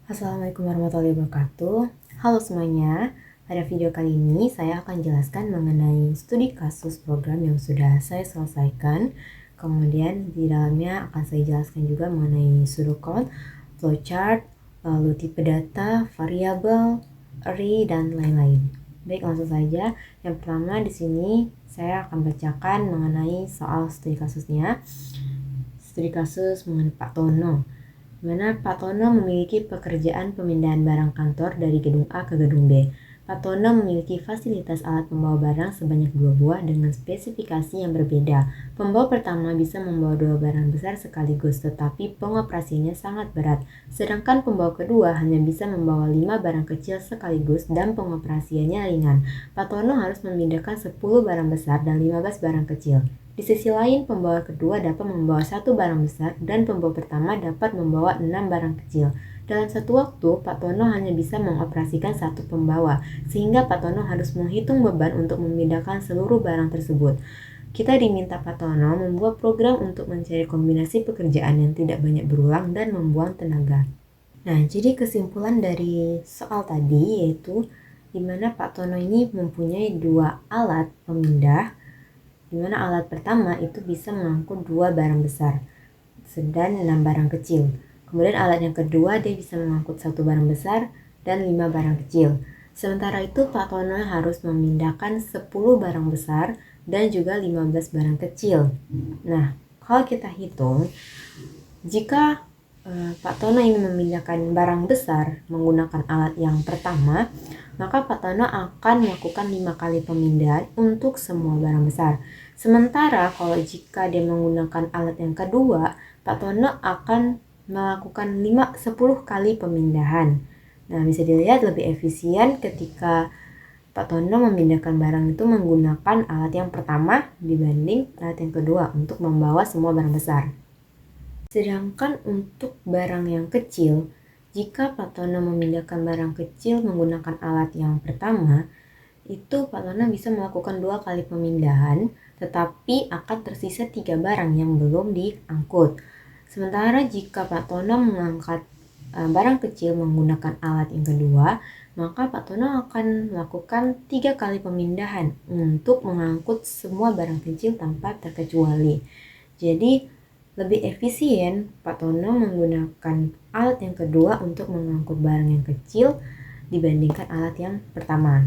Assalamualaikum warahmatullahi wabarakatuh. Halo semuanya, pada video kali ini saya akan jelaskan mengenai studi kasus program yang sudah saya selesaikan. Kemudian di dalamnya akan saya jelaskan juga mengenai pseudocode, flowchart, lalu tipe data, variabel, array, dan lain-lain. Baik, langsung saja. Yang pertama di sini saya akan bacakan mengenai soal studi kasusnya. Studi kasus mengenai Pak Tono, di mana Pak Tono memiliki pekerjaan pemindahan barang kantor dari gedung A ke gedung B. Pak Tono memiliki fasilitas alat pembawa barang sebanyak 2 buah dengan spesifikasi yang berbeda. Pembawa pertama bisa membawa 2 barang besar sekaligus, tetapi pengoperasiannya sangat berat. Sedangkan pembawa kedua hanya bisa membawa 5 barang kecil sekaligus dan pengoperasiannya ringan. Pak Tono harus memindahkan 10 barang besar dan 15 barang kecil. Di sisi lain, pembawa kedua dapat membawa 1 barang besar dan pembawa pertama dapat membawa 6 barang kecil. Dalam satu waktu, Pak Tono hanya bisa mengoperasikan 1 pembawa, sehingga Pak Tono harus menghitung beban untuk memindahkan seluruh barang tersebut. Kita diminta Pak Tono membuat program untuk mencari kombinasi pekerjaan yang tidak banyak berulang dan membuang tenaga. Nah, jadi kesimpulan dari soal tadi yaitu di mana Pak Tono ini mempunyai 2 alat pemindah, di mana alat pertama itu bisa mengangkut 2 barang besar dan 6 barang kecil. Kemudian alat yang kedua dia bisa mengangkut 1 barang besar dan 5 barang kecil. Sementara itu Pak Tono harus memindahkan 10 barang besar dan juga 15 barang kecil. Nah, kalau kita hitung, jika Pak Tono ingin memindahkan barang besar menggunakan alat yang pertama, maka Pak Tono akan melakukan 5 kali pemindahan untuk semua barang besar. Sementara kalau jika dia menggunakan alat yang kedua, Pak Tono akan melakukan 10 kali pemindahan. Nah, bisa dilihat lebih efisien ketika Pak Tono memindahkan barang itu menggunakan alat yang pertama dibanding alat yang kedua untuk membawa semua barang besar. Sedangkan untuk barang yang kecil, jika Pak Tono memindahkan barang kecil menggunakan alat yang pertama, itu Pak Tono bisa melakukan 2 kali pemindahan, tetapi akan tersisa 3 barang yang belum diangkut. Sementara jika Pak Tono mengangkat barang kecil menggunakan alat yang kedua, maka Pak Tono akan melakukan 3 kali pemindahan untuk mengangkut semua barang kecil tanpa terkecuali. Jadi lebih efisien Pak Tono menggunakan alat yang kedua untuk mengangkut barang yang kecil dibandingkan alat yang pertama.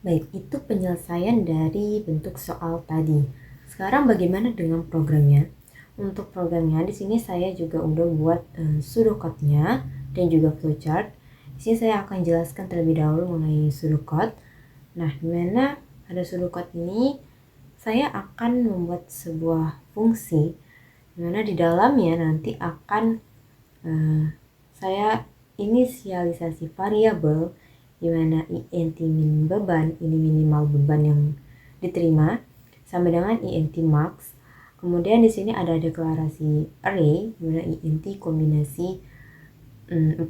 Baik, itu penyelesaian dari bentuk soal tadi. Sekarang bagaimana dengan programnya? Untuk programnya di sini saya juga udah buat pseudocode-nya dan juga flowchart. Di sini saya akan jelaskan terlebih dahulu mengenai pseudocode. Nah, di mana ada pseudocode ini, saya akan membuat sebuah fungsi di mana di dalamnya nanti akan saya inisialisasi variabel di mana int min beban, ini minimal beban yang diterima, sama dengan int max. Kemudian di sini ada deklarasi array di mana int kombinasi 4.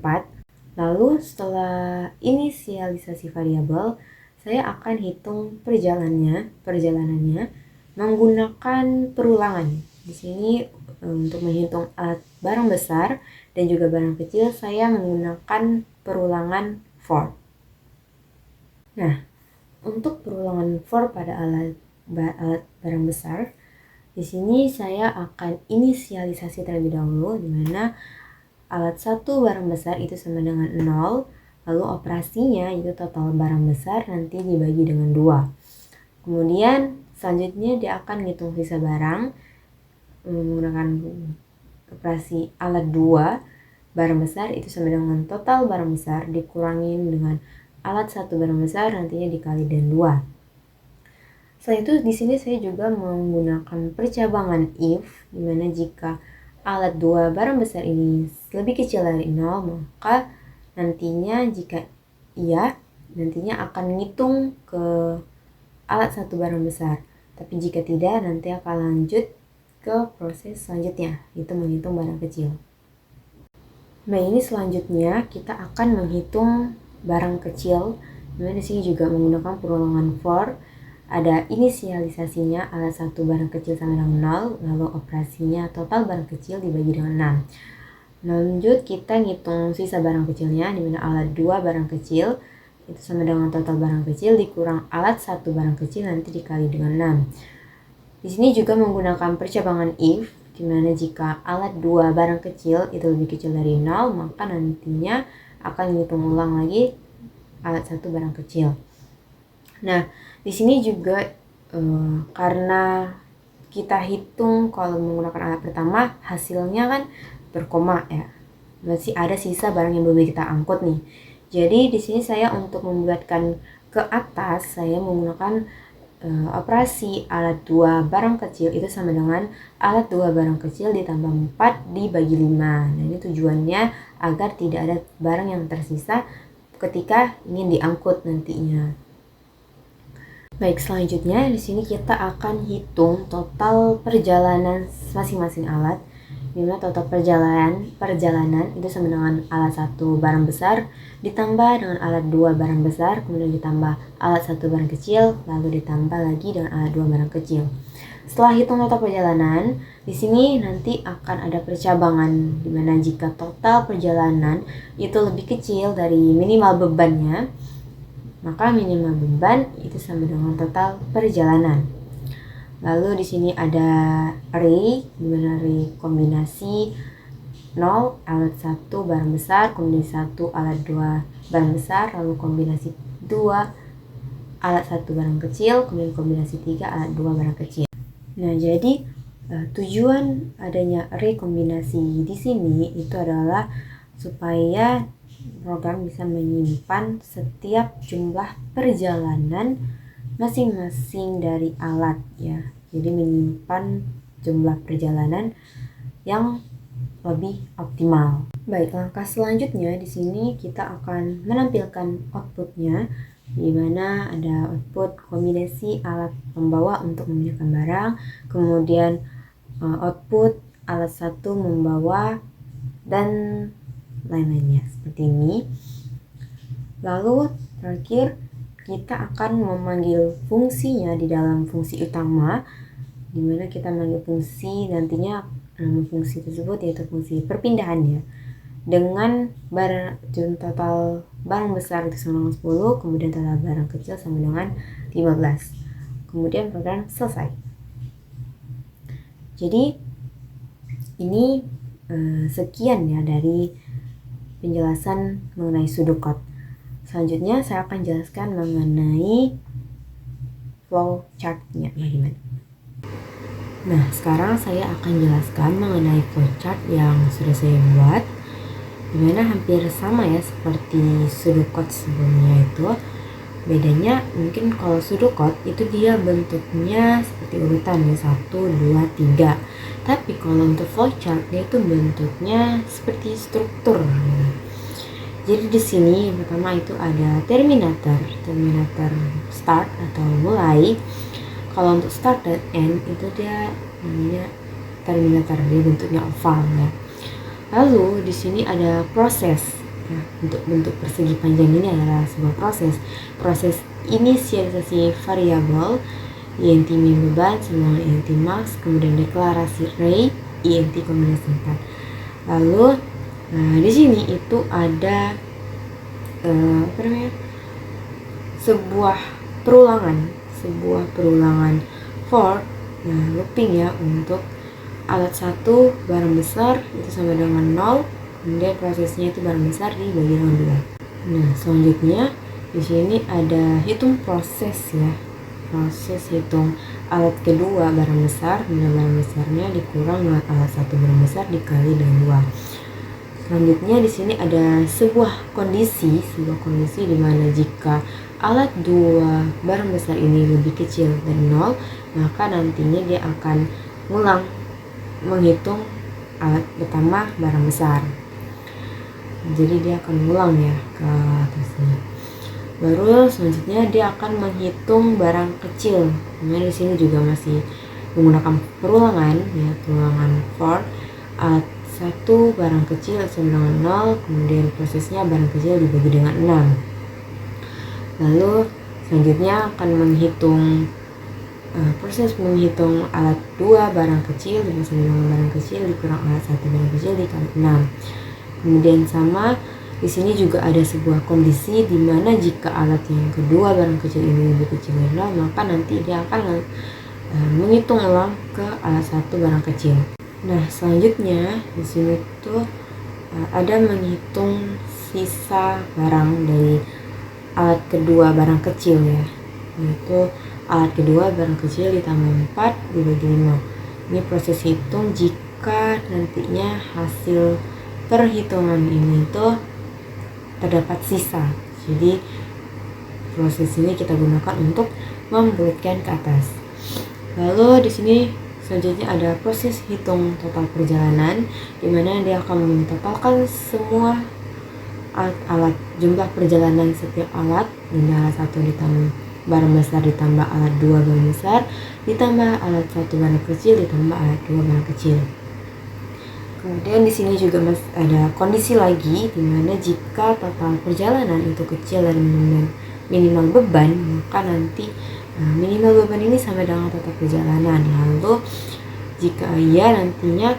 Lalu setelah inisialisasi variabel, saya akan hitung perjalanannya menggunakan perulangan. Di sini untuk menghitung alat barang besar dan juga barang kecil, saya menggunakan perulangan for. Nah, untuk perulangan for pada alat barang besar, di sini saya akan inisialisasi terlebih dahulu, di mana alat 1 barang besar itu sama dengan 0, lalu operasinya itu total barang besar nanti dibagi dengan 2. Kemudian selanjutnya dia akan ngitung sisa barang menggunakan operasi alat 2 barang besar itu sama dengan total barang besar dikurangin dengan alat 1 barang besar nantinya dikali dan 2. Selain itu di sini saya juga menggunakan percabangan if, di mana jika alat 2 barang besar ini lebih kecil dari 0, maka nantinya jika iya, nantinya akan ngitung ke alat 1 barang besar. Tapi jika tidak, nanti akan lanjut ke proses selanjutnya, itu menghitung barang kecil. Nah, ini selanjutnya kita akan menghitung barang kecil, dimana di sini juga menggunakan perulangan for. Ada inisialisasinya alat 1 barang kecil sama dengan 0, lalu operasinya total barang kecil dibagi dengan Lanjut kita ngitung sisa barang kecilnya, di mana alat 2 barang kecil itu sama dengan total barang kecil dikurang alat 1 barang kecil nanti dikali dengan 6. Di sini juga menggunakan percabangan if, di mana jika alat 2 barang kecil itu lebih kecil dari 0, maka nantinya akan dihitung ulang lagi alat 1 barang kecil. Nah, di sini juga karena kita hitung kalau menggunakan alat pertama, hasilnya kan berkoma ya, masih ada sisa barang yang belum kita angkut nih. Jadi di sini saya untuk membuatkan ke atas, saya menggunakan operasi alat 2 barang kecil itu sama dengan alat 2 barang kecil ditambah 4 dibagi 5. Nah, ini tujuannya agar tidak ada barang yang tersisa ketika ingin diangkut nantinya. Baik, selanjutnya di sini kita akan hitung total perjalanan masing-masing alat. Dimana total perjalanan itu sama dengan alat 1 barang besar ditambah dengan alat 2 barang besar, kemudian ditambah alat 1 barang kecil, lalu ditambah lagi dengan alat 2 barang kecil. Setelah hitung total perjalanan, di sini nanti akan ada percabangan, dimana jika total perjalanan itu lebih kecil dari minimal bebannya, maka minimal beban itu sama dengan total perjalanan. Lalu di sini ada array, di mana array kombinasi 0 alat 1 barang besar, kombinasi 1 alat 2 barang besar, lalu kombinasi 2 alat 1 barang kecil, kemudian kombinasi 3 alat 2 barang kecil. Nah, jadi tujuan adanya array kombinasi di sini itu adalah supaya program bisa menyimpan setiap jumlah perjalanan masing-masing dari alat ya. Jadi menyimpan jumlah perjalanan yang lebih optimal. Baik, langkah selanjutnya di sini kita akan menampilkan outputnya, di mana ada output kombinasi alat pembawa untuk memindahkan barang, kemudian output alat 1 membawa dan lain-lainnya seperti ini. Lalu terakhir kita akan memanggil fungsinya di dalam fungsi utama, di mana kita memanggil fungsi nantinya fungsi tersebut yaitu fungsi perpindahannya dengan total barang besar itu sama dengan 10, kemudian total barang kecil sama dengan 15. Kemudian program selesai. Jadi ini sekian ya dari penjelasan mengenai pseudocode. Selanjutnya saya akan jelaskan mengenai flow chart-nya bagaimana. Nah, sekarang saya akan jelaskan mengenai flowchart yang sudah saya buat, dimana hampir sama ya seperti pseudocode sebelumnya itu. Bedanya mungkin kalau pseudocode itu dia bentuknya seperti urutan ya, 1, 2, 3. Tapi kalau untuk flowchart dia itu bentuknya seperti struktur. Jadi di sini yang pertama itu ada terminator start atau mulai. Kalau untuk start dan end itu dia namanya terminator, dia bentuknya oval ya. Lalu di sini ada proses. Nah, untuk bentuk persegi panjang ini adalah sebuah proses inisialisasi variabel int min beban sama int max, kemudian deklarasi array int kombinasi 4. Lalu di sini itu ada sebuah perulangan for looping ya untuk alat 1 barang besar itu sama dengan 0, kemudian prosesnya itu barang besar dibagi dengan 2. Nah, selanjutnya di sini ada hitung proses ya. Proses hitung alat kedua barang besar, barang besarnya dikurang dengan alat 1 barang besar dikali dengan 2. Selanjutnya di sini ada sebuah kondisi di mana jika alat 2 barang besar ini lebih kecil dari 0, maka nantinya dia akan menghitung alat pertama barang besar. Jadi dia akan ngulang ya ke atasnya. Baru selanjutnya dia akan menghitung barang kecil. Nah, di sini juga masih menggunakan perulangan ya, perulangan for alat 1 barang kecil sama dengan 0, kemudian prosesnya barang kecil dibagi dengan 6. Lalu selanjutnya akan menghitung proses menghitung alat 2 barang kecil dibagi 5 barang kecil dikurang alat 1 barang kecil dikali 6. Kemudian sama di sini juga ada sebuah kondisi di mana jika alat yang kedua barang kecil ini lebih kecil dari 0, maka nanti dia akan menghitung ulang ke alat 1 barang kecil. Nah, selanjutnya di sini tuh ada menghitung sisa barang dari alat kedua barang kecil ya, yaitu alat kedua barang kecil ditambah 4 dibagi 5. Ini proses hitung jika nantinya hasil perhitungan ini tuh terdapat sisa. Jadi proses ini kita gunakan untuk membulatkan ke atas. Lalu di sini selanjutnya ada proses hitung total perjalanan, di mana dia akan mentotalkan semua alat jumlah perjalanan setiap alat, ini alat 1 ditambah barang besar ditambah alat 2 barang besar ditambah alat 1 barang kecil ditambah alat 2 barang kecil. Kemudian di sini juga ada kondisi lagi di mana jika total perjalanan itu kecil dari minimal beban, maka nanti minimal beban ini sama dengan total perjalanan. Lalu jika iya, nantinya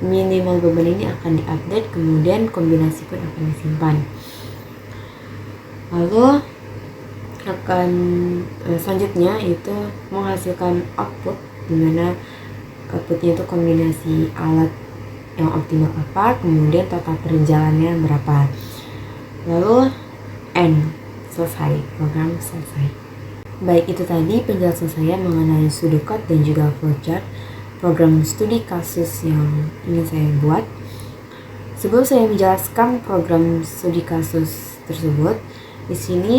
minimal beban ini akan diupdate, kemudian kombinasi pun akan disimpan. Lalu akan selanjutnya itu menghasilkan output, dimana outputnya itu kombinasi alat yang optimal apa, kemudian total perjalanannya berapa. Lalu selesai, program selesai. Baik, itu tadi penjelasan saya mengenai pseudocode dan juga flowchart program studi kasus yang ingin saya buat. Sebelum saya menjelaskan program studi kasus tersebut, di sini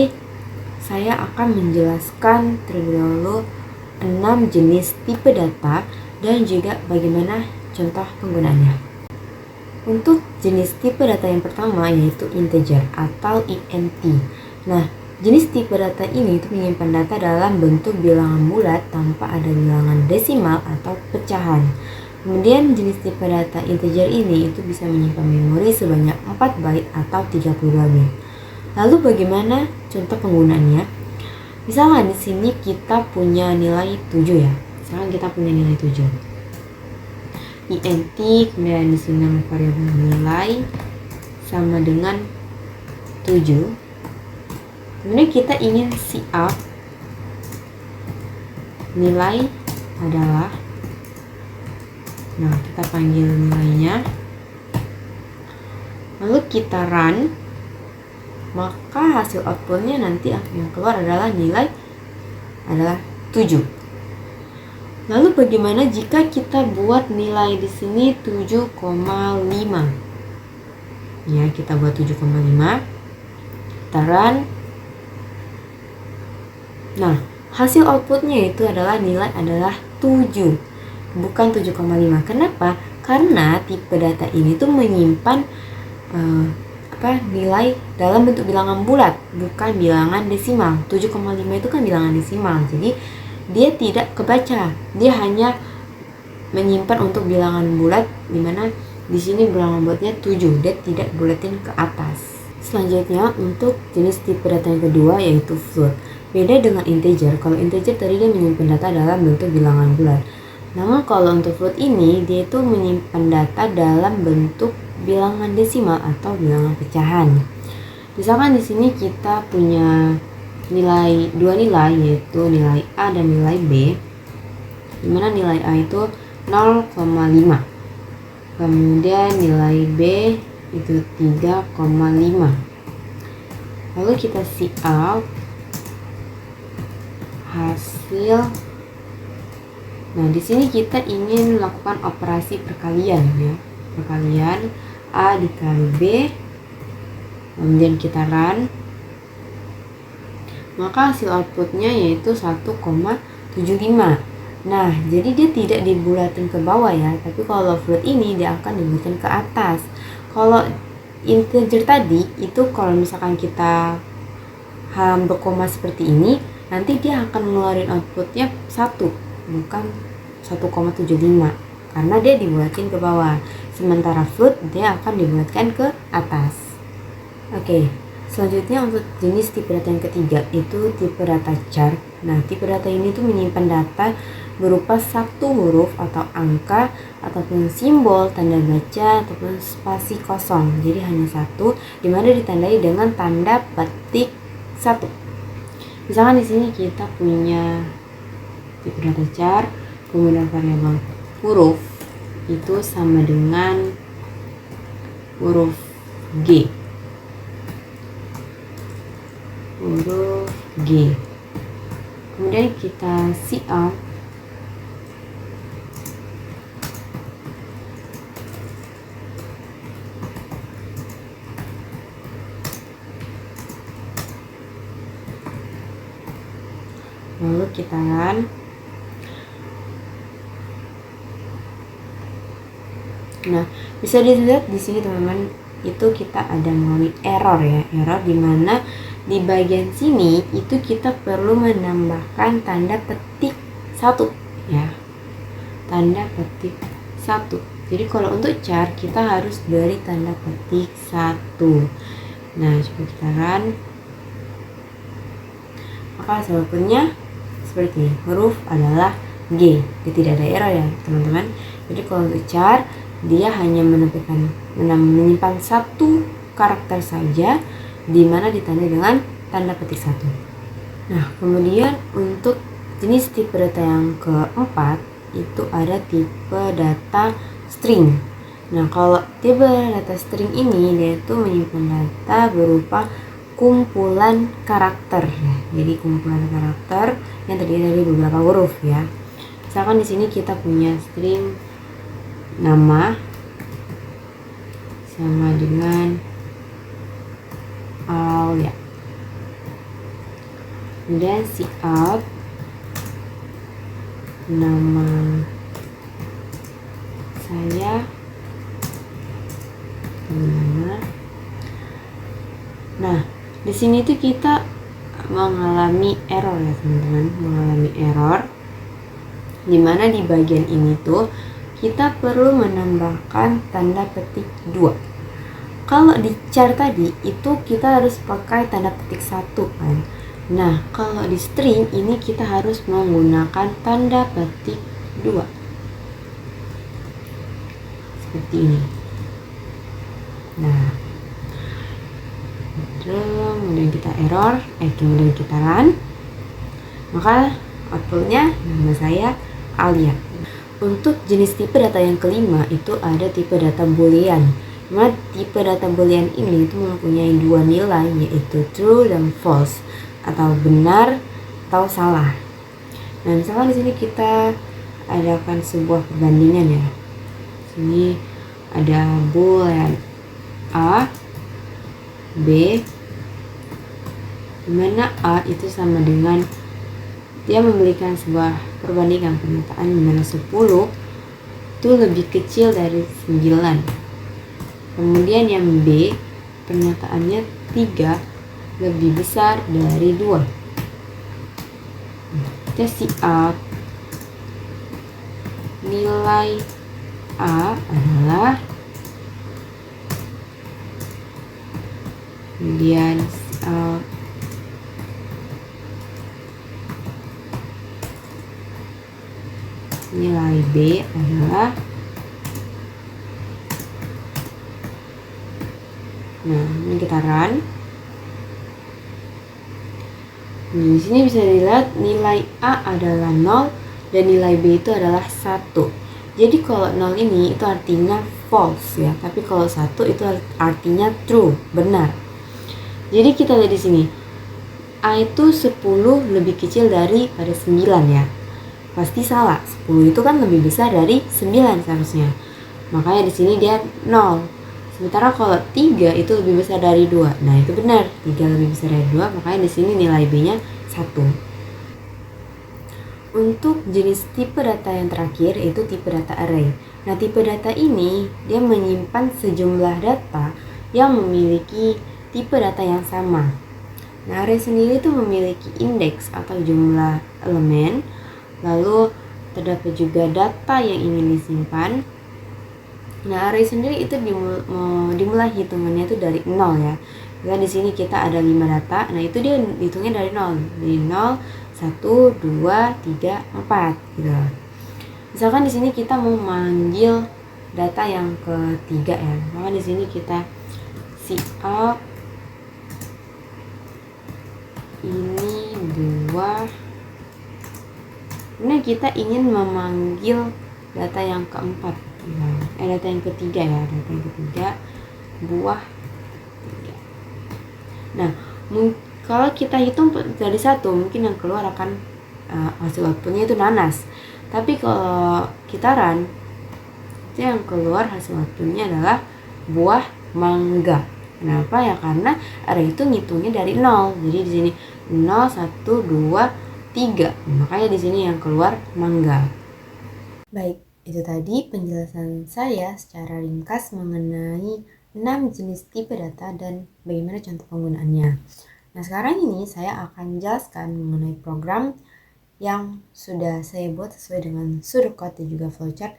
saya akan menjelaskan terlebih dahulu 6 jenis tipe data dan juga bagaimana contoh penggunaannya. Untuk jenis tipe data yang pertama yaitu integer atau INT. Nah, jenis tipe data ini itu menyimpan data dalam bentuk bilangan bulat tanpa ada bilangan desimal atau pecahan. Kemudian jenis tipe data integer ini itu bisa menyimpan memori sebanyak 4 byte atau 32 bit. Lalu bagaimana contoh penggunaannya? Misalkan di sini kita punya nilai 7 ya. Misalkan kita punya nilai 7. INT, kemudian di sini nama variabel nilai sama dengan 7. Kemudian kita ingin siap nilai adalah, nah kita panggil nilainya, lalu kita run, maka hasil outputnya nanti yang keluar adalah nilai adalah 7. Lalu bagaimana jika kita buat nilai di sini 7,5? Ya, kita buat 7,5. Kita run. Nah, hasil outputnya itu adalah nilai adalah 7, bukan 7,5. Kenapa? Karena tipe data ini tuh menyimpan nilai dalam bentuk bilangan bulat, bukan bilangan desimal. 7,5 itu kan bilangan desimal, jadi dia tidak kebaca. Dia hanya menyimpan untuk bilangan bulat, dimana di sini bilangan bulatnya 7, dia tidak bulatin ke atas. Selanjutnya untuk jenis tipe data yang kedua yaitu float. Beda dengan integer. Kalau integer tadi dia menyimpan data dalam bentuk bilangan bulat. Namun kalau untuk float ini dia itu menyimpan data dalam bentuk bilangan desimal atau bilangan pecahan. Misalkan di sini kita punya dua nilai yaitu nilai A dan nilai B, dimana nilai A itu 0,5, kemudian nilai B itu 3,5. Lalu kita cout hasil. Nah, di sini kita ingin melakukan operasi perkalian ya. Perkalian A dikali B. Kemudian kita run. Maka hasil outputnya yaitu 1,75. Nah, jadi dia tidak dibulatin ke bawah ya, tapi kalau float ini dia akan dibulatin ke atas. Kalau integer tadi itu kalau misalkan kita berkoma seperti ini, nanti dia akan ngeluarin outputnya 1, bukan 1,75, karena dia dibulatin ke bawah. Sementara float dia akan dibulatkan ke atas. Oke. Selanjutnya untuk jenis tipe data yang ketiga itu tipe data char. Nah, tipe data ini tuh menyimpan data berupa satu huruf atau angka ataupun simbol, tanda baca ataupun spasi kosong. Jadi hanya satu, dimana ditandai dengan tanda petik satu. Misalkan di sini kita punya tipe data char, kemudian variabel huruf itu sama dengan huruf G. Huruf G. Kemudian kita cout lalu kita run. Nah, bisa dilihat di sini teman-teman, itu kita ada mengalami error ya, error dimana di bagian sini itu kita perlu menambahkan tanda petik satu ya, tanda petik satu. Jadi kalau untuk char kita harus beri tanda petik satu. Nah, coba kita run, maka jawabannya seperti ini, huruf adalah G. Jadi tidak ada error ya teman-teman. Jadi kalau untuk char dia hanya menyimpan satu karakter saja, di mana ditandai dengan tanda petik satu. Nah, kemudian untuk jenis tipe data yang keempat itu ada tipe data string. Nah, kalau tipe data string ini dia itu menyimpan data berupa kumpulan karakter. Jadi kumpulan karakter yang terdiri dari beberapa huruf ya. Misalkan di sini kita punya string nama sama dengan Alia. Kemudian cout nama saya nama. Nah, di sini tuh kita mengalami error ya teman-teman, mengalami error dimana di bagian ini tuh kita perlu menambahkan tanda petik 2. Kalau di char tadi itu kita harus pakai tanda petik 1 kan. Nah, kalau di string ini kita harus menggunakan tanda petik 2. Seperti ini. Nah, kemudian kita error, kemudian kita run, maka outputnya nama saya Alia. Untuk jenis tipe data yang kelima itu ada tipe data boolean. Nah, tipe data boolean ini itu mempunyai dua nilai, yaitu true dan false, atau benar atau salah. Nah, misalkan di sini kita adakan sebuah perbandingan ya. Sini ada boolean A, B, dimana A itu sama dengan dia memberikan sebuah perbandingan pernyataan dimana 10 itu lebih kecil dari 9. Kemudian yang B pernyataannya 3 lebih besar dari 2. Kita cout nilai A adalah, kemudian cout nilai B adalah, nah ini kita run. Di sini bisa dilihat nilai A adalah 0 dan nilai B itu adalah 1. Jadi kalau 0 ini itu artinya false ya, tapi kalau 1 itu artinya true, benar. Jadi kita lihat di sini A itu 10 lebih kecil daripada 9 ya. Pasti salah. 10 itu kan lebih besar dari 9 seharusnya. Makanya di sini dia 0. Sementara kalau 3 itu lebih besar dari 2. Nah, itu benar. 3 lebih besar dari 2, makanya di sini nilai B-nya 1. Untuk jenis tipe data yang terakhir yaitu tipe data array. Nah, tipe data ini dia menyimpan sejumlah data yang memiliki tipe data yang sama. Nah, array sendiri itu memiliki indeks atau jumlah elemen. Lalu terdapat juga data yang ingin disimpan. Nah, array sendiri itu dimulai hitungannya itu dari 0 ya. Dan di sini kita ada 5 data. Nah, itu dia hitungnya dari 0. Dari 0, 1, 2, 3, 4 gitu. Misalkan di sini kita mau manggil data yang ketiga ya. Maka di sini kita siap ini 2. Nah, kita ingin memanggil data yang keempat. Data yang ketiga ya, data yang ketiga buah 3. Nah, kalau kita hitung dari 1, mungkin yang keluar akan hasil outputnya itu nanas. Tapi kalau kita run, itu yang keluar hasil outputnya adalah buah mangga. Kenapa ya? Karena array itu ngitungnya dari 0. Jadi di sini 0, 1, 2, 3. Makanya di sini yang keluar mangga. Baik, itu tadi penjelasan saya secara ringkas mengenai 6 jenis tipe data dan bagaimana contoh penggunaannya. Nah, sekarang ini saya akan jelaskan mengenai program yang sudah saya buat sesuai dengan pseudocode dan juga flowchart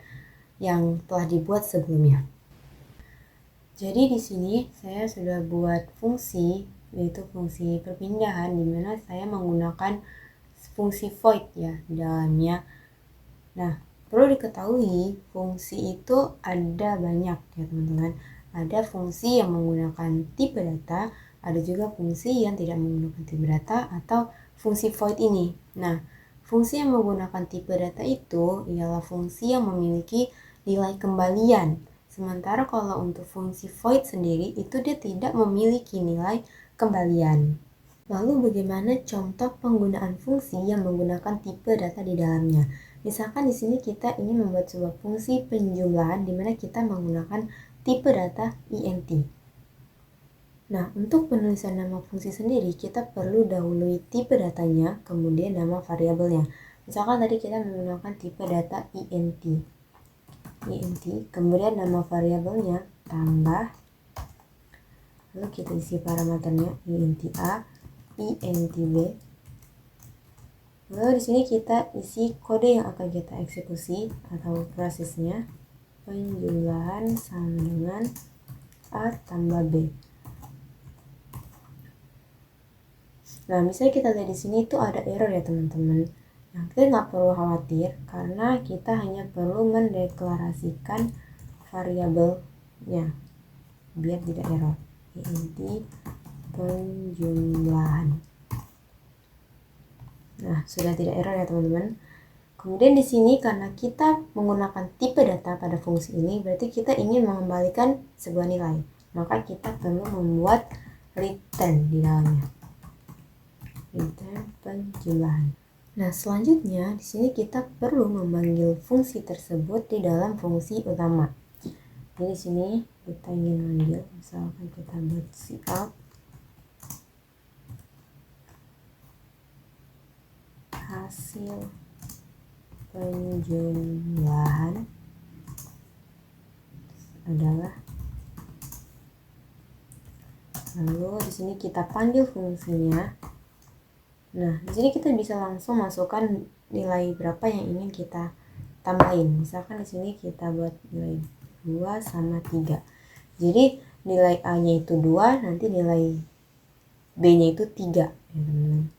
yang telah dibuat sebelumnya. Jadi di sini saya sudah buat fungsi, yaitu fungsi perpindahan, di mana saya menggunakan fungsi void ya di dalamnya. Nah, perlu diketahui fungsi itu ada banyak ya teman-teman. Ada fungsi yang menggunakan tipe data, ada juga fungsi yang tidak menggunakan tipe data atau fungsi void ini. Nah, fungsi yang menggunakan tipe data itu ialah fungsi yang memiliki nilai kembalian. Sementara kalau untuk fungsi void sendiri itu dia tidak memiliki nilai kembalian. Lalu bagaimana contoh penggunaan fungsi yang menggunakan tipe data di dalamnya? Misalkan di sini kita ingin membuat sebuah fungsi penjumlahan di mana kita menggunakan tipe data int. Nah, untuk penulisan nama fungsi sendiri kita perlu dahului tipe datanya, kemudian nama variabelnya. Misalkan tadi kita menggunakan tipe data int, kemudian nama variabelnya tambah, lalu kita isi parameternya int a, int b. Lalu di sini kita isi kode yang akan kita eksekusi atau prosesnya, penjumlahan sama dengan a tambah b. Nah, misalnya kita lihat di sini itu ada error ya teman-teman. Nah, kita nggak perlu khawatir karena kita hanya perlu mendeklarasikan variabelnya biar tidak error. int penjumlahan. Nah, sudah tidak error ya teman-teman. Kemudian di sini karena kita menggunakan tipe data pada fungsi ini, berarti kita ingin mengembalikan sebuah nilai. Maka kita perlu membuat return di dalamnya. Return penjumlahan. Nah, selanjutnya di sini kita perlu memanggil fungsi tersebut di dalam fungsi utama. Jadi di sini kita ingin memanggil, misalkan kita buat siap hasil penjumlahan adalah, lalu di sini kita panggil fungsinya. Nah, di sini kita bisa langsung masukkan nilai berapa yang ingin kita tambahin. Misalkan di sini kita buat nilai 2 sama 3. Jadi nilai A-nya itu 2, nanti nilai B-nya itu 3 ya teman-teman.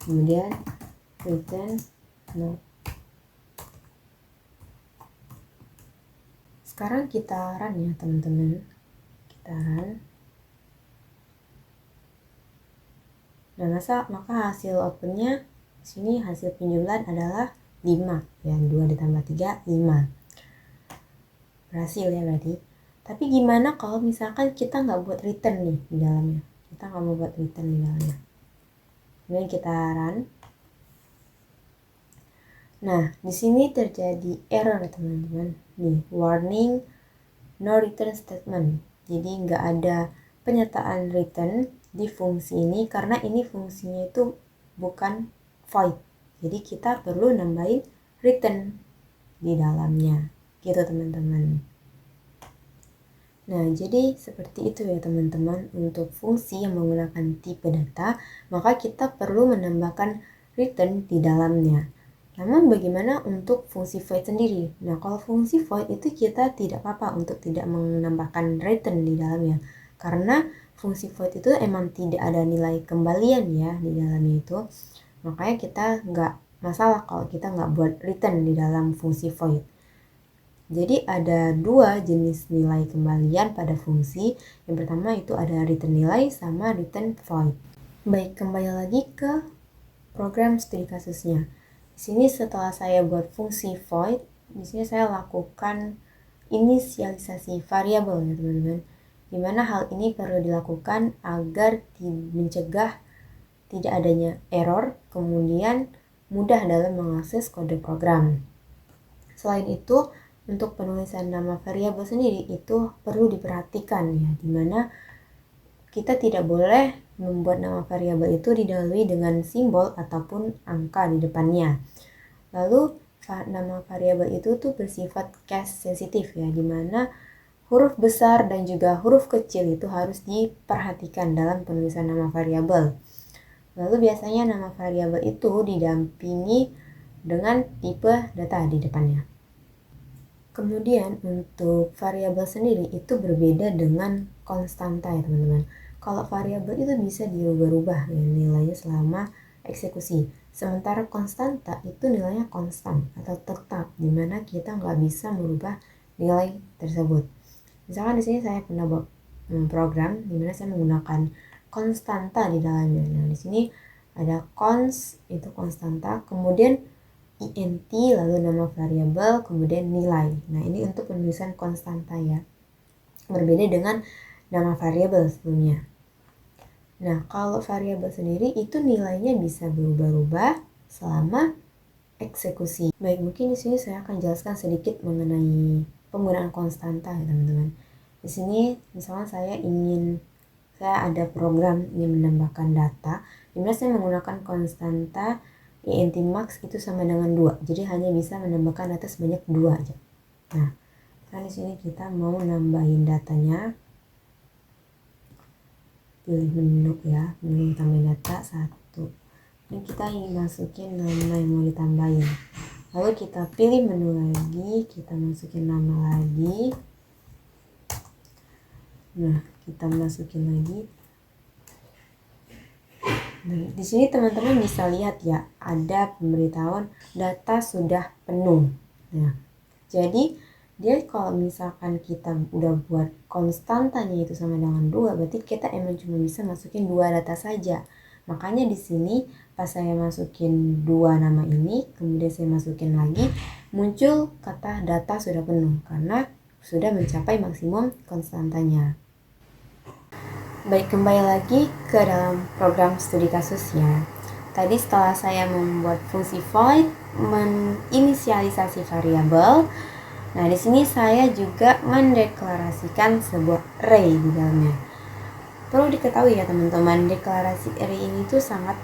Kemudian return no. Sekarang kita run ya teman-teman. Kita run. Nah, maka hasil outputnya di sini hasil penjumlahan adalah 5 ya, 2 ditambah 3 5. Berhasil ya berarti. Tapi gimana kalau misalkan kita nggak buat return nih di dalamnya? Kita nggak mau buat return di dalamnya. Kemudian kita run. Nah, di sini terjadi error ya teman-teman. Nih, warning no return statement. Jadi nggak ada penyertaan return di fungsi ini karena ini fungsinya itu bukan void. Jadi kita perlu nambahin return di dalamnya. Gitu teman-teman. Nah, jadi seperti itu ya teman-teman. Untuk fungsi yang menggunakan tipe data, maka kita perlu menambahkan return di dalamnya. Namun bagaimana untuk fungsi void sendiri? Nah, kalau fungsi void itu kita tidak apa-apa untuk tidak menambahkan return di dalamnya. Karena fungsi void itu emang tidak ada nilai kembalian ya di dalamnya itu. Makanya kita nggak masalah kalau kita nggak buat return di dalam fungsi void. Jadi ada dua jenis nilai kembalian pada fungsi. Yang pertama itu ada return nilai sama return void. Baik, kembali lagi ke program studi kasusnya. Di sini setelah saya buat fungsi void, di sini saya lakukan inisialisasi variabel ya teman-teman. Dimana hal ini perlu dilakukan agar mencegah tidak adanya error, kemudian mudah dalam mengakses kode program. Selain itu, untuk penulisan nama variabel sendiri itu perlu diperhatikan ya, dimana kita tidak boleh membuat nama variabel itu didahului dengan simbol ataupun angka di depannya. Lalu nama variabel itu tuh bersifat case sensitif ya, dimana huruf besar dan juga huruf kecil itu harus diperhatikan dalam penulisan nama variabel. Lalu biasanya nama variabel itu didampingi dengan tipe data di depannya. Kemudian untuk variabel sendiri itu berbeda dengan konstanta ya teman-teman. Kalau variabel itu bisa dirubah-rubah ya nilainya selama eksekusi. Sementara konstanta itu nilainya konstan atau tetap, dimana kita nggak bisa merubah nilai tersebut. Misalkan di sini saya pernah buat program dimana saya menggunakan konstanta di dalamnya. Nah di sini ada cons itu konstanta, kemudian int lalu nama variabel kemudian nilai. Nah ini untuk penulisan konstanta ya, berbeda dengan nama variabel sebelumnya. Nah kalau variabel sendiri itu nilainya bisa berubah-ubah selama eksekusi. Baik, mungkin di sini saya akan jelaskan sedikit mengenai penggunaan konstanta ya teman-teman. Di sini misalnya saya ada program ingin menambahkan data, dimana saya menggunakan konstanta int max itu sama dengan 2. Jadi hanya bisa menambahkan data sebanyak 2 aja. Nah, kan di sini kita mau nambahin datanya. Pilih menu ya, menu tambahin data 1. Ini kita ingin masukin nama yang mau ditambahin. Lalu kita pilih menu lagi, kita masukin nama lagi. Nah, kita masukin lagi. Nah, di sini teman-teman bisa lihat ya, ada pemberitahuan data sudah penuh. Nah, jadi dia kalau misalkan kita udah buat konstantanya itu sama dengan 2, berarti kita emang cuma bisa masukin 2 data saja. Makanya di sini pas saya masukin 2 nama ini, kemudian saya masukin lagi, muncul kata data sudah penuh karena sudah mencapai maksimum konstantanya. Baik, kembali lagi ke dalam program studi kasusnya. Tadi setelah saya membuat fungsi void, menginisialisasi variabel. Nah, di sini saya juga mendeklarasikan sebuah array di dalamnya. Perlu diketahui ya teman-teman, deklarasi array ini tuh sangat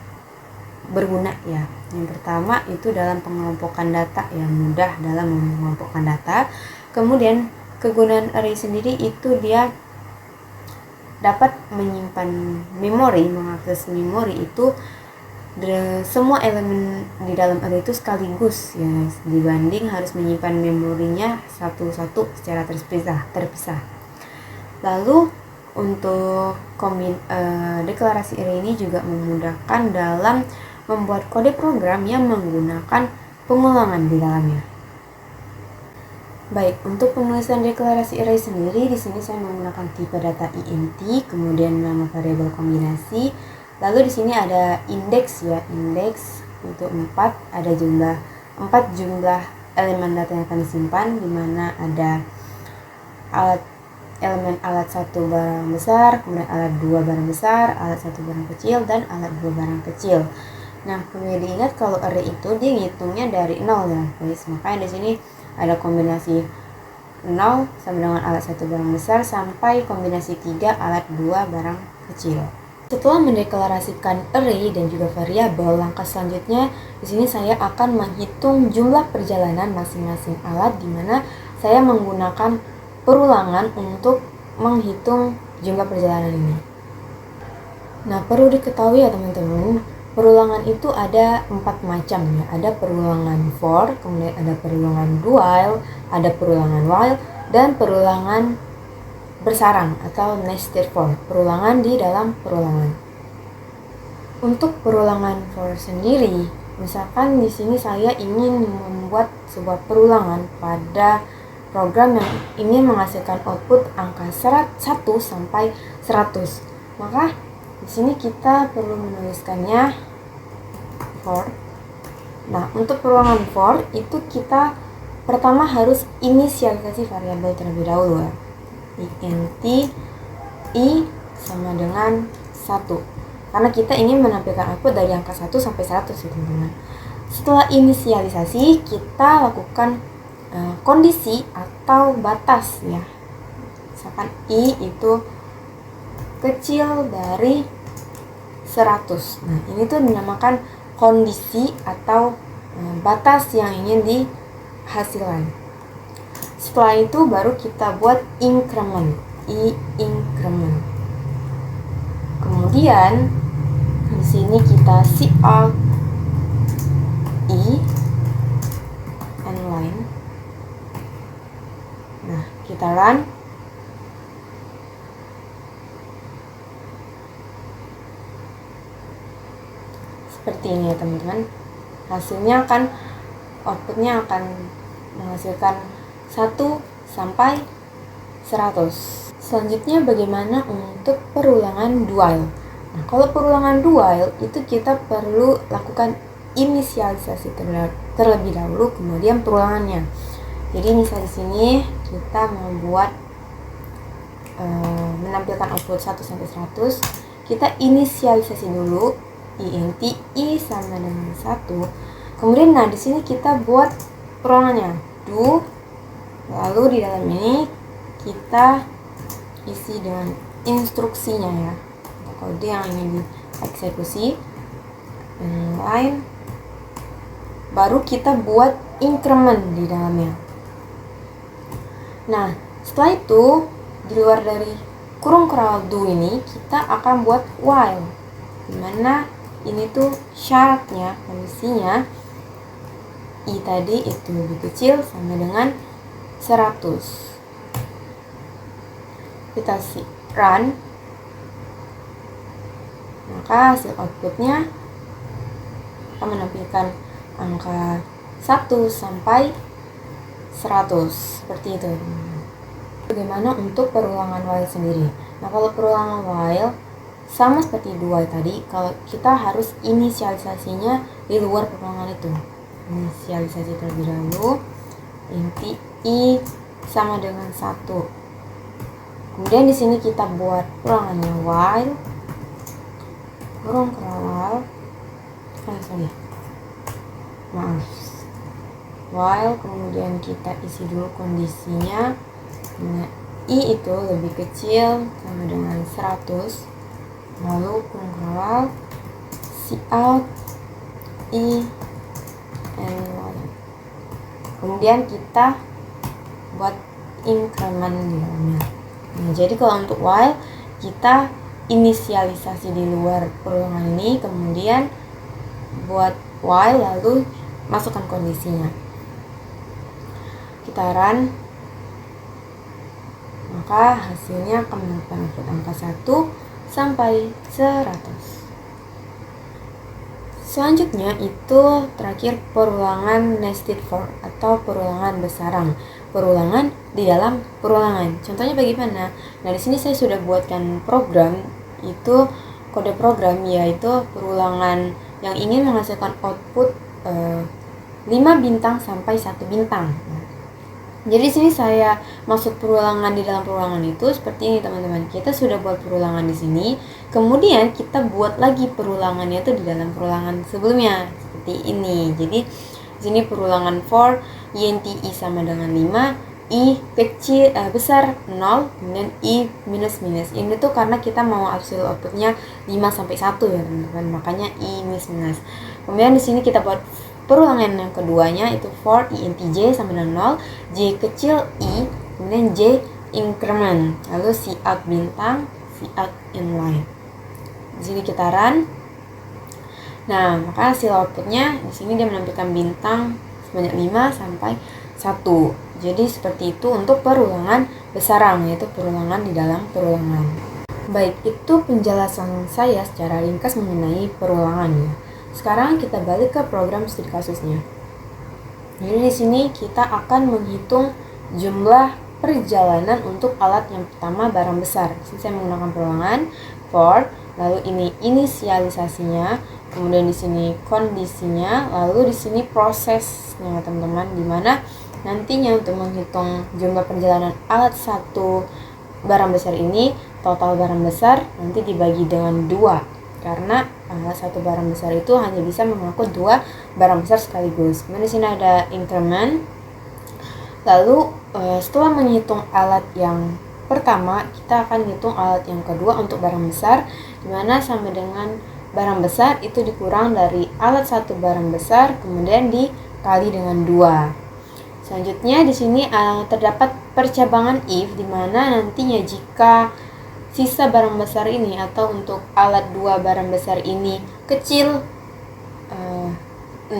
berguna ya. Yang pertama itu dalam pengelompokan data, yang mudah dalam mengelompokkan data. Kemudian kegunaan array sendiri itu dia dapat menyimpan memori, mengakses memori itu semua elemen di dalam array itu sekaligus ya, dibanding harus menyimpan memorinya satu-satu secara terpisah. Lalu untuk deklarasi array ini juga memudahkan dalam membuat kode program yang menggunakan pengulangan di dalamnya. Baik, untuk penulisan deklarasi array sendiri di sini saya menggunakan tipe data int, kemudian nama variabel kombinasi. Lalu di sini ada indeks ya, indeks itu 4, ada 4 jumlah elemen data yang akan disimpan, di mana ada elemen alat 1 barang besar, kemudian alat 2 barang besar, alat 1 barang kecil, dan alat 2 barang kecil. Nah, perlu diingat kalau array itu dia ngitungnya dari 0 ya guys. Makanya di sini ada kombinasi 0 sama dengan alat 1 barang besar sampai kombinasi 3 alat 2 barang kecil. Setelah mendeklarasikan array dan juga variabel, langkah selanjutnya di sini saya akan menghitung jumlah perjalanan masing-masing alat, di mana saya menggunakan perulangan untuk menghitung jumlah perjalanan ini. Nah, perlu diketahui ya teman-teman, perulangan itu ada 4 macam ya. Ada perulangan for, kemudian ada perulangan do while, ada perulangan while, dan perulangan bersarang atau nested for, perulangan di dalam perulangan. Untuk perulangan for sendiri, misalkan di sini saya ingin membuat sebuah perulangan pada program yang ingin menghasilkan output angka 1 sampai 100. Maka di sini kita perlu menuliskannya for. Nah, untuk perulangan for itu kita pertama harus inisialisasi variabel terlebih dahulu ya. int i sama dengan 1. Karena kita ingin menampilkan output dari angka 1 sampai 100 ya teman-teman. Setelah inisialisasi, kita lakukan kondisi atau batas ya. Misalkan i itu kecil dari 100. Nah, ini tuh dinamakan kondisi atau batas yang ingin dihasilkan. Setelah itu baru kita buat increment, increment. Kemudian di sini kita cout i and line. Nah, kita run. Seperti ini ya teman-teman. Hasilnya akan outputnya akan menghasilkan 1 sampai 100. Selanjutnya bagaimana untuk perulangan do while. Nah, kalau perulangan do while itu kita perlu lakukan inisialisasi terlebih dahulu, kemudian perulangannya. Jadi misal di sini kita membuat menampilkan output 1 sampai 100, kita inisialisasi dulu int i sama dengan 1. Kemudian nah di sini kita buat perulangannya do, lalu di dalam ini kita isi dengan instruksinya ya, kode yang ingin dieksekusi, lain, baru kita buat increment di dalamnya. Nah, setelah itu di luar dari kurung kerawal do ini kita akan buat while, dimana ini tuh syaratnya, kondisinya i tadi itu lebih kecil sama dengan 100. Kita run, maka hasil outputnya akan menampilkan angka 1 sampai 100 seperti itu. Bagaimana untuk perulangan while sendiri? Nah, kalau perulangan while sama seperti do while tadi, kalau kita harus inisialisasinya di luar perulangan itu. Inisialisasi terlebih dahulu, int i sama dengan 1. Kemudian di sini kita buat perulangannya while kurung kerawal, while, kemudian kita isi dulu kondisinya. Nah, i itu lebih kecil sama dengan 100, lalu kurung kerawal cout i and line. Kemudian kita buat increment di dalamnya. Nah, jadi kalau untuk while kita inisialisasi di luar perulangan ini, kemudian buat while lalu masukkan kondisinya. Kita run, maka hasilnya akan mendapat angka 1 sampai 100. Selanjutnya itu terakhir perulangan nested for atau perulangan bersarang. Perulangan di dalam perulangan. Contohnya bagaimana? Nah, di sini saya sudah buatkan program, itu kode program yaitu perulangan yang ingin menghasilkan output 5 bintang sampai 1 bintang. Jadi di sini saya maksud perulangan di dalam perulangan itu seperti ini teman-teman. Kita sudah buat perulangan di sini, kemudian kita buat lagi perulangannya itu di dalam perulangan sebelumnya seperti ini. Jadi di sini perulangan for int i sama dengan 5, i kecil besar 0, kemudian i minus minus. Ini tuh karena kita mau hasil outputnya 5 sampai 1 ya teman-teman. Makanya i minus minus. Kemudian di sini kita buat perulangan yang keduanya itu for int j sama dengan 0, j kecil i, kemudian j increment, lalu cout bintang, cout inline. Di sini kita run. Nah, maka hasil outputnya di sini dia menampilkan bintang sebanyak 5 sampai 1. Jadi seperti itu untuk perulangan besaran, yaitu perulangan di dalam perulangan. Baik, itu penjelasan saya secara ringkas mengenai perulangan ya. Sekarang kita balik ke program studi kasusnya. Jadi di sini kita akan menghitung jumlah perjalanan untuk alat yang pertama barang besar. Di sini saya menggunakan perulangan for, lalu ini inisialisasinya, kemudian di sini kondisinya, lalu di sini prosesnya teman-teman, dimana nantinya untuk menghitung jumlah perjalanan alat satu barang besar ini, total barang besar nanti dibagi dengan 2, karena satu barang besar itu hanya bisa mengangkut 2 barang besar sekaligus. Kemudian di sini ada increment. Lalu setelah menghitung alat yang pertama, kita akan hitung alat yang kedua untuk barang besar, dimana sama dengan barang besar itu dikurang dari alat satu barang besar, kemudian dikali dengan 2. Selanjutnya di sini terdapat percabangan if, dimana nantinya jika sisa barang besar ini atau untuk alat 2 barang besar ini kecil 0,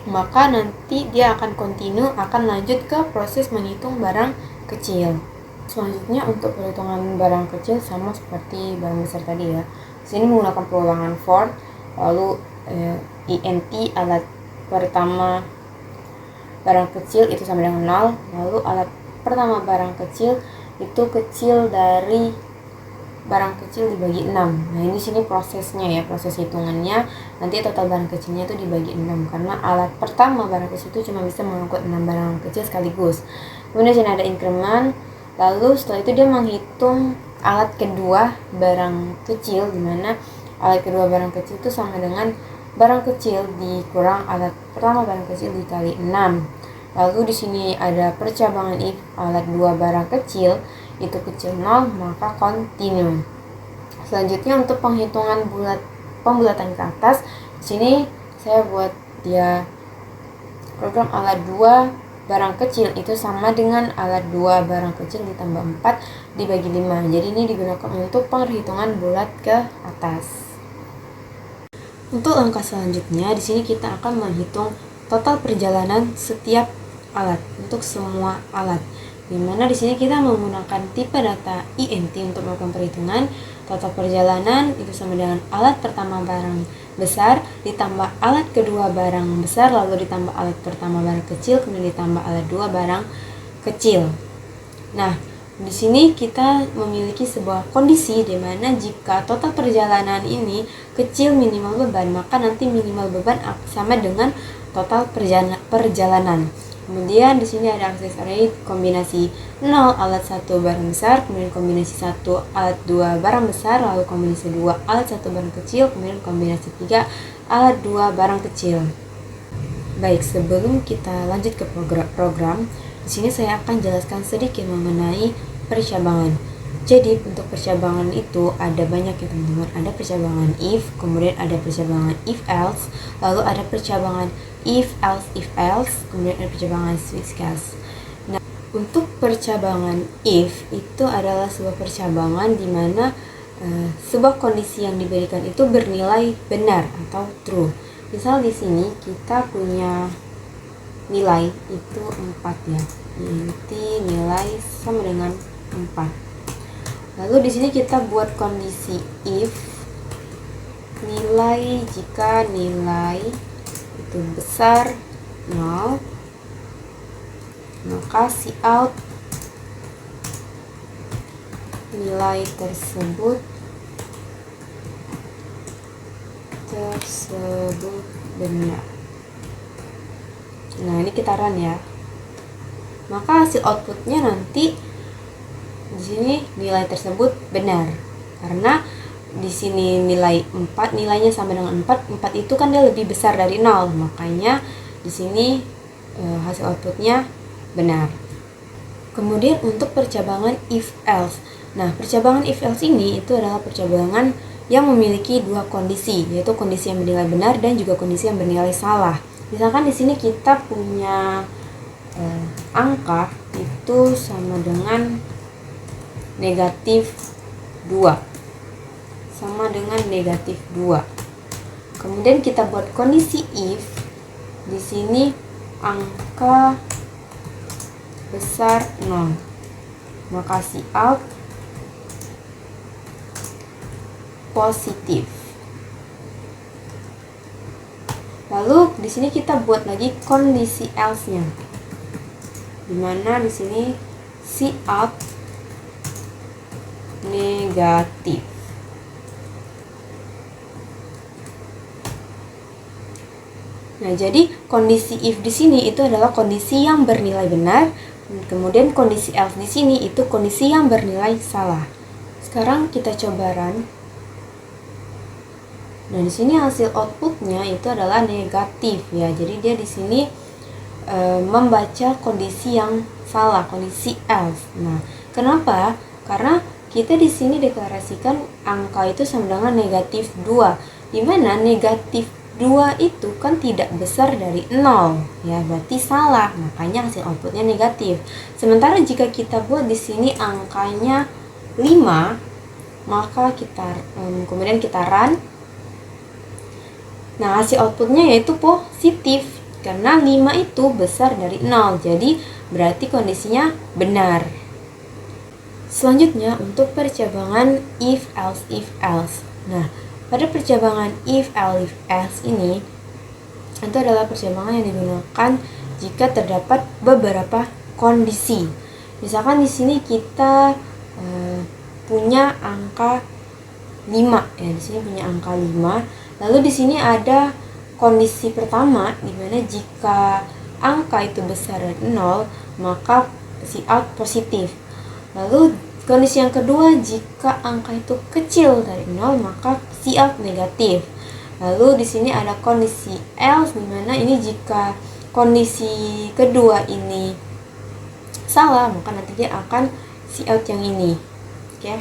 maka nanti dia akan continue, akan lanjut ke proses menghitung barang kecil. Selanjutnya untuk perhitungan barang kecil sama seperti barang besar tadi ya. Di sini menggunakan perulangan for, lalu int alat pertama barang kecil itu sama dengan 0, lalu alat pertama barang kecil itu kecil dari barang kecil dibagi 6. Nah, ini sini prosesnya ya, proses hitungannya. Nanti total barang kecilnya itu dibagi 6 karena alat pertama barang kecil itu cuma bisa mengangkut 6 barang kecil sekaligus. Kemudian sini ada increment. Lalu setelah itu dia menghitung alat kedua barang kecil, dimana alat kedua barang kecil itu sama dengan barang kecil dikurang alat pertama barang kecil dikali 6. Lalu di sini ada percabangan if alat 2 barang kecil itu kecil 0, maka continue. Selanjutnya untuk penghitungan pembulatan ke atas, di sini saya buat dia program alat 2 barang kecil itu sama dengan alat 2 barang kecil ditambah 4 dibagi 5. Jadi ini digunakan untuk penghitungan bulat ke atas. Untuk langkah selanjutnya, di sini kita akan menghitung total perjalanan setiap alat untuk semua alat. Dimana di sini kita menggunakan tipe data int untuk melakukan perhitungan. Total perjalanan itu sama dengan alat pertama barang besar ditambah alat kedua barang besar, lalu ditambah alat pertama barang kecil, kemudian ditambah alat 2 barang kecil. Nah, di sini kita memiliki sebuah kondisi di mana jika total perjalanan ini kecil minimal beban, maka nanti minimal beban sama dengan total perjalanan. Kemudian di sini ada access rate kombinasi 0 alat 1 barang besar, kemudian kombinasi 1 alat 2 barang besar, lalu kombinasi 2 alat 1 barang kecil, kemudian kombinasi 3 alat 2 barang kecil. Baik, sebelum kita lanjut ke program, di sini saya akan jelaskan sedikit mengenai percabangan. Jadi untuk percabangan itu ada banyak ya teman-teman. Ada percabangan if, kemudian ada percabangan if else, lalu ada percabangan if else, kemudian ada percabangan switch case. Nah, untuk percabangan if itu adalah sebuah percabangan di mana sebuah kondisi yang diberikan itu bernilai benar atau true. Misal di sini kita punya nilai itu 4 ya. Inti nilai sama dengan 4. Lalu di sini kita buat kondisi if nilai, jika nilai itu besar 0, maka cout nilai tersebut benar. Nah, ini kita run ya. Maka hasil outputnya nanti di sini nilai tersebut benar. Karena di sini nilai 4, nilainya sama dengan 4 itu kan dia lebih besar dari 0, makanya di sini hasil outputnya benar. Kemudian untuk percabangan if else. Nah, percabangan if else ini itu adalah percabangan yang memiliki dua kondisi, yaitu kondisi yang bernilai benar dan juga kondisi yang bernilai salah. Misalkan di sini kita punya angka itu sama dengan negatif 2, sama dengan negatif 2. Kemudian kita buat kondisi if, di sini angka besar 0. maka Cout positif. Lalu di sini kita buat lagi kondisi else-nya, dimana di sini Cout negatif. Nah, jadi kondisi if di sini itu adalah kondisi yang bernilai benar, kemudian kondisi else di sini itu kondisi yang bernilai salah. Sekarang kita coba run. Nah, di sini hasil outputnya itu adalah negatif ya. Jadi dia di sini membaca kondisi yang salah, kondisi else. Nah, kenapa? Karena kita di sini deklarasikan angka itu sama dengan negatif 2, di mana negatif 2 itu kan tidak besar dari 0 ya, berarti salah, makanya hasil outputnya negatif. Sementara jika kita buat di sini angkanya 5, maka kita kemudian kita run. Nah, hasil outputnya yaitu positif karena 5 itu besar dari 0, jadi berarti kondisinya benar. Selanjutnya untuk percabangan if else. Nah, pada percabangan if else ini itu adalah percabangan yang digunakan jika terdapat beberapa kondisi. Misalkan di sini kita punya angka 5 ya, di sini punya angka 5. Lalu di sini ada kondisi pertama di mana jika angka itu besar dari 0, maka Cout positif. Lalu kondisi yang kedua, jika angka itu kecil dari 0, maka Cout negatif. Lalu di sini ada kondisi else di mana ini jika kondisi kedua ini salah, maka nanti dia akan Cout yang ini. Oke.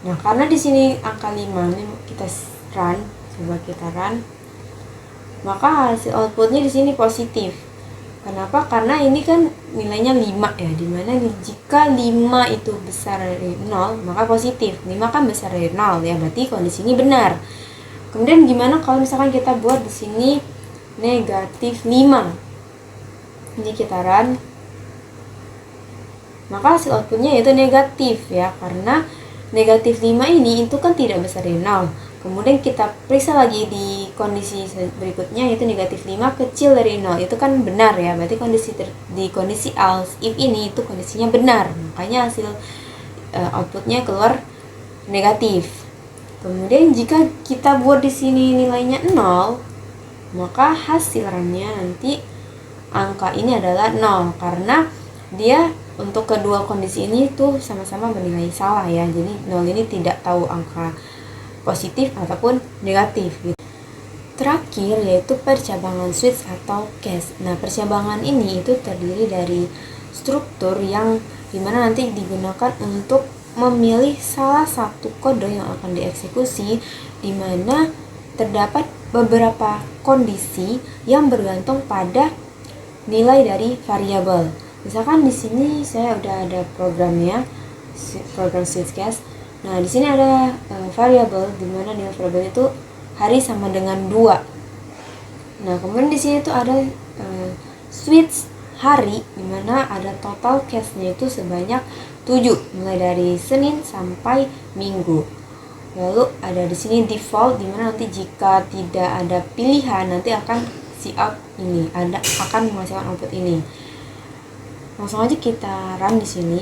Nah, karena di sini angka 5 ini kita run, coba kita run. Maka hasil outputnya di sini positif. Kenapa? Karena ini kan nilainya 5 ya, dimana jika 5 itu besar dari 0, maka positif. 5 kan besar dari 0 ya, berarti kondisi ini benar. Kemudian gimana kalau misalkan kita buat di sini negatif 5? Ini kita run. Maka hasil outputnya yaitu negatif ya, karena negatif 5 ini itu kan tidak besar dari 0. Kemudian kita periksa lagi di kondisi berikutnya yaitu negatif 5 kecil dari 0. Itu kan benar ya. Berarti di kondisi else if ini itu kondisinya benar. Makanya hasil outputnya keluar negatif. Kemudian jika kita buat di sini nilainya 0, maka hasil runnya nanti angka ini adalah 0 karena dia untuk kedua kondisi ini tuh sama-sama bernilai salah ya. Jadi 0 ini tidak tahu angka positif ataupun negatif gitu. Terakhir yaitu percabangan switch atau case. Nah, percabangan ini itu terdiri dari struktur yang dimana nanti digunakan untuk memilih salah satu kode yang akan dieksekusi, dimana terdapat beberapa kondisi yang bergantung pada nilai dari variabel. Misalkan di sini saya udah ada programnya, program switch case. Nah, di sini ada variabel di mana nilai variabel itu hari sama dengan 2. Nah, kemudian di sini tuh ada switch hari di mana ada total case-nya itu sebanyak 7, mulai dari Senin sampai Minggu. Lalu ada di sini default di mana nanti jika tidak ada pilihan nanti akan Cout ini akan menghasilkan output ini. Langsung aja kita run di sini.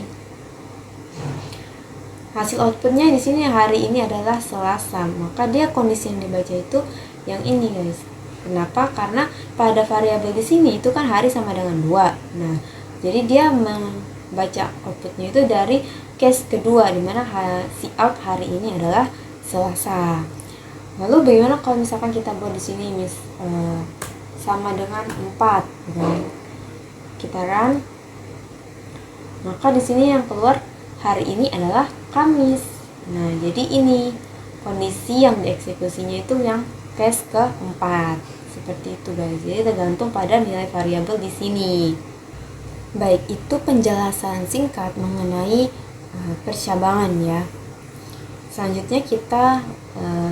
Hasil outputnya di sini hari ini adalah Selasa, maka dia kondisi yang dibaca itu yang ini guys. Kenapa? Karena pada variabel di sini itu kan hari sama dengan 2. Nah, jadi dia membaca outputnya itu dari case kedua, dimana Cout hari ini adalah Selasa. Lalu bagaimana kalau misalkan kita buat di sini sama dengan 4, gitu. Kita run. Maka di sini yang keluar hari ini adalah Kamis. Nah, jadi ini kondisi yang dieksekusinya itu yang case keempat. Seperti itu guys. Jadi tergantung pada nilai variabel di sini. Baik, itu penjelasan singkat mengenai percabangan ya. Selanjutnya kita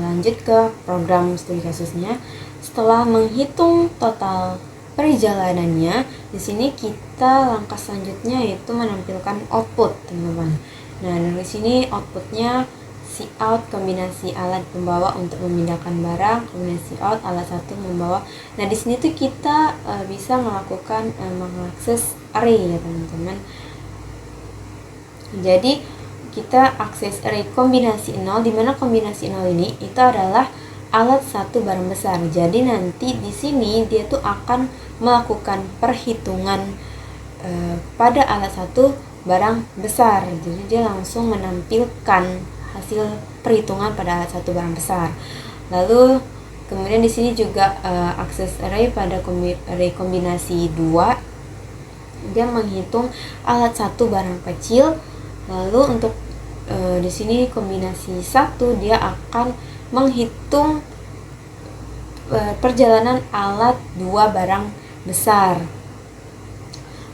lanjut ke program studi kasusnya. Setelah menghitung total perjalanannya, di sini kita langkah selanjutnya yaitu menampilkan output, teman-teman. Nah, dari sini outputnya cout kombinasi alat pembawa untuk memindahkan barang, kombinasi out alat satu membawa. Nah, di sini tuh kita bisa melakukan mengakses array ya teman-teman. Jadi kita akses array kombinasi 0, di mana kombinasi 0 ini itu adalah alat satu barang besar. Jadi nanti di sini dia tuh akan melakukan perhitungan pada alat satu barang besar. Jadi dia langsung menampilkan hasil perhitungan pada alat satu barang besar. Lalu kemudian di sini juga akses array pada array kombinasi 2, dia menghitung alat satu barang kecil. Lalu untuk di sini kombinasi 1 dia akan menghitung perjalanan alat 2 barang besar.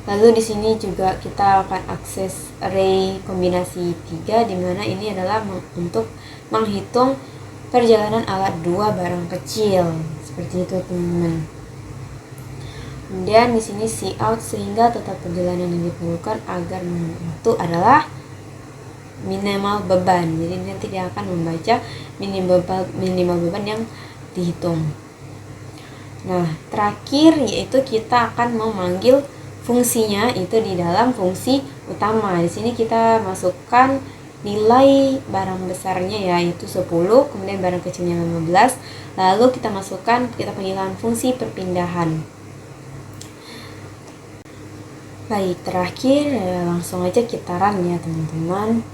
Lalu di sini juga kita akan akses array kombinasi 3, di mana ini adalah untuk menghitung perjalanan alat 2 barang kecil. Seperti itu, teman-teman. Kemudian di sini cout, sehingga total perjalanan yang diperlukan agar itu adalah minimal beban. Jadi nanti dia akan membaca minimal beban yang dihitung. Nah, terakhir yaitu kita akan memanggil fungsinya itu di dalam fungsi utama. Di sini kita masukkan nilai barang besarnya yaitu 10, kemudian barang kecilnya 15. Lalu kita panggilan fungsi perpindahan. Baik, terakhir langsung aja kita run ya teman-teman.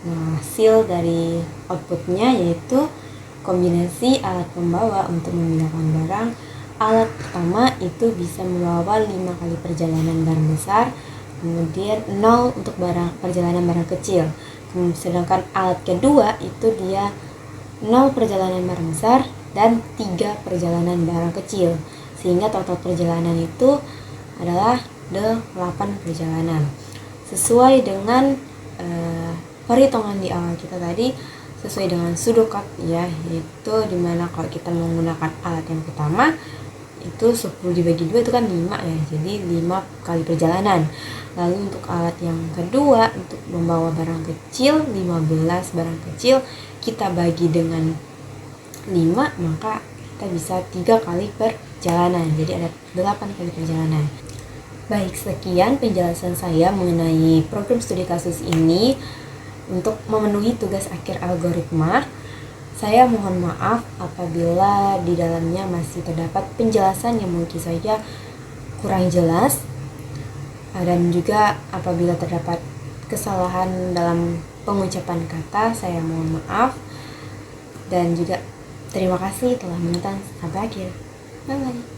Nah, hasil dari outputnya yaitu kombinasi alat pembawa untuk memindahkan barang. Alat pertama itu bisa membawa 5 kali perjalanan barang besar, kemudian 0 untuk perjalanan barang kecil. Sedangkan alat kedua itu dia 0 perjalanan barang besar dan 3 perjalanan barang kecil. Sehingga total perjalanan itu adalah 8 perjalanan. Sesuai dengan perhitungan di awal kita tadi, sesuai dengan pseudo-cut ya, yaitu dimana kalau kita menggunakan alat yang pertama itu 10 dibagi 2 itu kan 5 ya, jadi 5 kali perjalanan. Lalu untuk alat yang kedua untuk membawa barang kecil, 15 barang kecil kita bagi dengan 5, maka kita bisa 3 kali perjalanan, jadi ada 8 kali perjalanan. Baik, sekian penjelasan saya mengenai program studi kasus ini. Untuk memenuhi tugas akhir algoritma, saya mohon maaf apabila di dalamnya masih terdapat penjelasan yang mungkin saja kurang jelas, dan juga apabila terdapat kesalahan dalam pengucapan kata, saya mohon maaf. Dan juga terima kasih telah menonton sampai akhir. Bye bye.